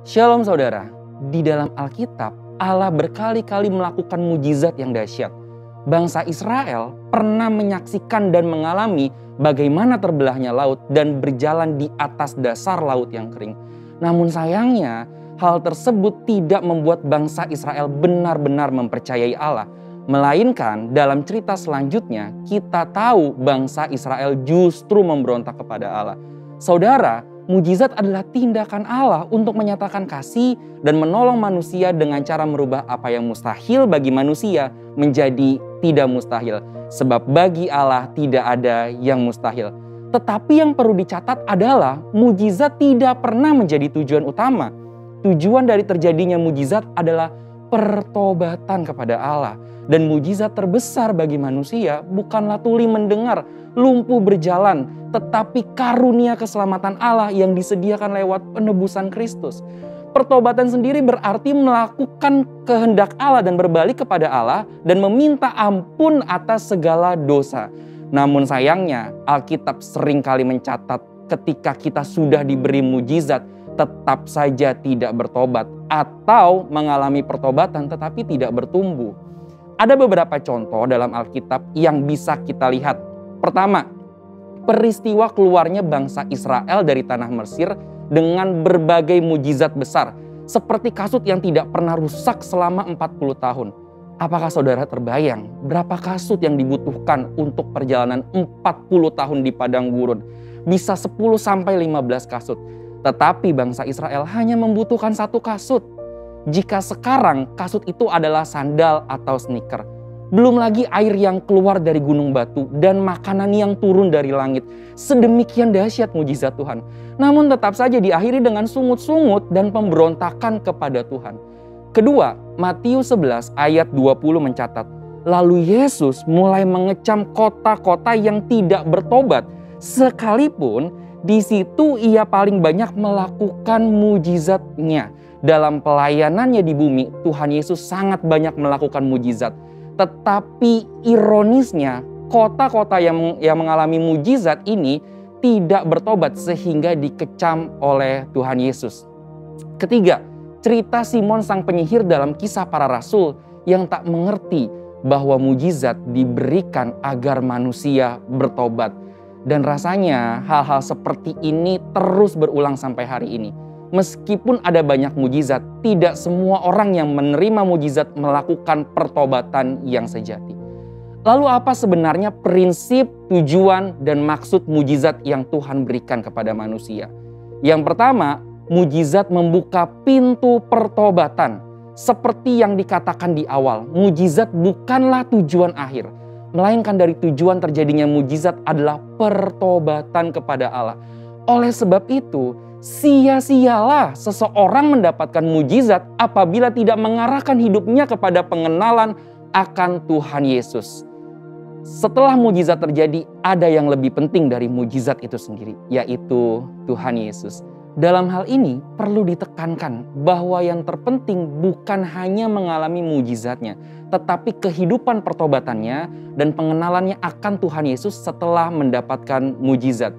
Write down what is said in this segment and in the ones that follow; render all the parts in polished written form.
Shalom saudara, di dalam Alkitab Allah berkali-kali melakukan mujizat yang dahsyat. Bangsa Israel pernah menyaksikan dan mengalami bagaimana terbelahnya laut dan berjalan di atas dasar laut yang kering. Namun sayangnya hal tersebut tidak membuat bangsa Israel benar-benar mempercayai Allah. Melainkan dalam cerita selanjutnya kita tahu bangsa Israel justru memberontak kepada Allah. Saudara, mujizat adalah tindakan Allah untuk menyatakan kasih dan menolong manusia dengan cara merubah apa yang mustahil bagi manusia menjadi tidak mustahil. Sebab bagi Allah tidak ada yang mustahil. Tetapi yang perlu dicatat adalah mujizat tidak pernah menjadi tujuan utama. Tujuan dari terjadinya mujizat adalah pertobatan kepada Allah. Dan mujizat terbesar bagi manusia bukanlah tuli mendengar, lumpuh berjalan, tetapi karunia keselamatan Allah yang disediakan lewat penebusan Kristus. Pertobatan sendiri berarti melakukan kehendak Allah dan berbalik kepada Allah dan meminta ampun atas segala dosa. Namun sayangnya Alkitab seringkali mencatat ketika kita sudah diberi mujizat tetap saja tidak bertobat atau mengalami pertobatan tetapi tidak bertumbuh. Ada beberapa contoh dalam Alkitab yang bisa kita lihat. Pertama, peristiwa keluarnya bangsa Israel dari tanah Mesir dengan berbagai mujizat besar. Seperti kasut yang tidak pernah rusak selama 40 tahun. Apakah saudara terbayang berapa kasut yang dibutuhkan untuk perjalanan 40 tahun di padang gurun? Bisa 10-15 kasut. Tetapi bangsa Israel hanya membutuhkan satu kasut. Jika sekarang kasut itu adalah sandal atau sneaker. Belum lagi air yang keluar dari gunung batu dan makanan yang turun dari langit. Sedemikian dahsyat mujizat Tuhan. Namun tetap saja diakhiri dengan sungut-sungut dan pemberontakan kepada Tuhan. Kedua, Matius 11 ayat 20 mencatat. Lalu Yesus mulai mengecam kota-kota yang tidak bertobat. Sekalipun di situ ia paling banyak melakukan mujizatnya. Dalam pelayanannya di bumi, Tuhan Yesus sangat banyak melakukan mujizat. Tetapi ironisnya, kota-kota yang mengalami mujizat ini tidak bertobat sehingga dikecam oleh Tuhan Yesus. Ketiga, cerita Simon sang penyihir dalam Kisah Para Rasul yang tak mengerti bahwa mujizat diberikan agar manusia bertobat. Dan rasanya hal-hal seperti ini terus berulang sampai hari ini. Meskipun ada banyak mujizat, tidak semua orang yang menerima mujizat melakukan pertobatan yang sejati. Lalu apa sebenarnya prinsip, tujuan, dan maksud mujizat yang Tuhan berikan kepada manusia? Yang pertama, mujizat membuka pintu pertobatan. Seperti yang dikatakan di awal, mujizat bukanlah tujuan akhir. Melainkan dari tujuan terjadinya mujizat adalah pertobatan kepada Allah. Oleh sebab itu, sia-sialah seseorang mendapatkan mujizat apabila tidak mengarahkan hidupnya kepada pengenalan akan Tuhan Yesus. Setelah mujizat terjadi, ada yang lebih penting dari mujizat itu sendiri, yaitu Tuhan Yesus. Dalam hal ini perlu ditekankan bahwa yang terpenting bukan hanya mengalami mujizatnya, tetapi kehidupan pertobatannya dan pengenalannya akan Tuhan Yesus setelah mendapatkan mujizat.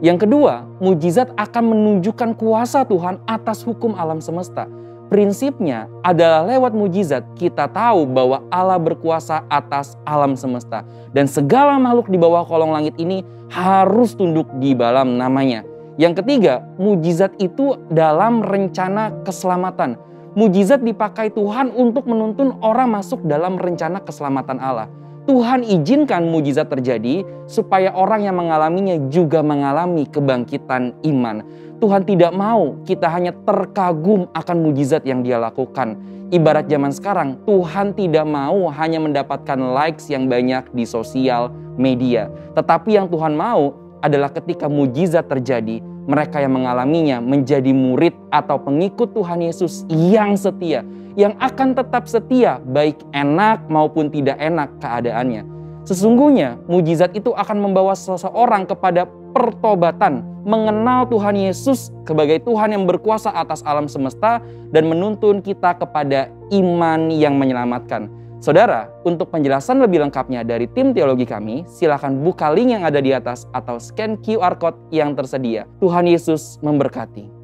Yang kedua, mujizat akan menunjukkan kuasa Tuhan atas hukum alam semesta. Prinsipnya adalah lewat mujizat kita tahu bahwa Allah berkuasa atas alam semesta. Dan segala makhluk di bawah kolong langit ini harus tunduk di dalam namanya. Yang ketiga, mujizat itu dalam rencana keselamatan. Mujizat dipakai Tuhan untuk menuntun orang masuk dalam rencana keselamatan Allah. Tuhan izinkan mujizat terjadi supaya orang yang mengalaminya juga mengalami kebangkitan iman. Tuhan tidak mau kita hanya terkagum akan mujizat yang Dia lakukan. Ibarat zaman sekarang, Tuhan tidak mau hanya mendapatkan likes yang banyak di sosial media. Tetapi yang Tuhan mau adalah ketika mujizat terjadi, mereka yang mengalaminya menjadi murid atau pengikut Tuhan Yesus yang setia. Yang akan tetap setia baik enak maupun tidak enak keadaannya. Sesungguhnya mujizat itu akan membawa seseorang kepada pertobatan, mengenal Tuhan Yesus sebagai Tuhan yang berkuasa atas alam semesta dan menuntun kita kepada iman yang menyelamatkan. Saudara, untuk penjelasan lebih lengkapnya dari tim teologi kami, silakan buka link yang ada di atas atau scan QR Code yang tersedia. Tuhan Yesus memberkati.